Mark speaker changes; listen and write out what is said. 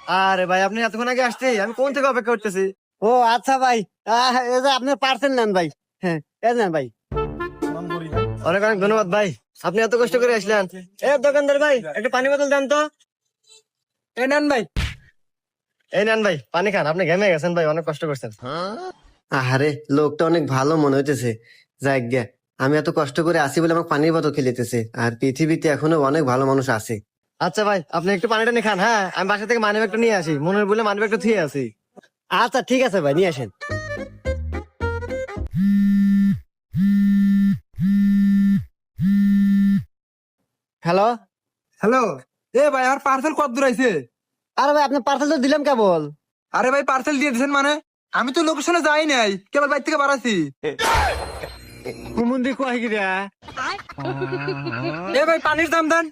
Speaker 1: আরে ভাই আপনি এতক্ষণ আগে আসছে, আমি কোন থেকে অপেক্ষা করতেছি।
Speaker 2: ও আচ্ছা ভাই, এই যে আপনার পার্সেল নেন ভাই। হ্যাঁ, এই নেন ভাই।
Speaker 1: অনেক অনেক ধন্যবাদ ভাই, আপনি এত কষ্ট করে আসলেন। এ দোকানদার ভাই, একটা পানি বোতল দেন তো।
Speaker 2: এই নেন ভাই।
Speaker 1: এই নেন ভাই, পানি খান, আপনি ঘেমে গেছেন ভাই, অনেক কষ্ট করছেন।
Speaker 2: আরে লোকটা অনেক ভালো মনে হইতেছে। যাক গে, আমি এত কষ্ট করে আসি বলে আমাকে পানির বোতল খেলিতেছে। আর পৃথিবীতে এখনো অনেক ভালো মানুষ আছে।
Speaker 1: আচ্ছা ভাই, আপনি একটু পানিটা নিয়ে খান। হ্যাঁ, আমি বাসা থেকে মানি ব্যাগটা নিয়ে আসি, মনের বলে মানি ব্যাগটা থুয়ে আসি।
Speaker 2: আচ্ছা ঠিক আছে ভাই, নিয়ে আসেন। হ্যালো।
Speaker 3: হ্যালো। এ ভাই আমার পার্সেল কত দূর আইছে?
Speaker 2: আরে ভাই আপনার পার্সেল তো দিলাম কেবল।
Speaker 3: আরে ভাই পার্সেল দিয়ে দিয়েছেন মানে? আমি তো লোকেশনে যাই নাই, কেবল বাইর থেকে বাড়াছি।
Speaker 2: কুমুন্দি কয় গিরা।
Speaker 3: এ ভাই পানির দাম দেন।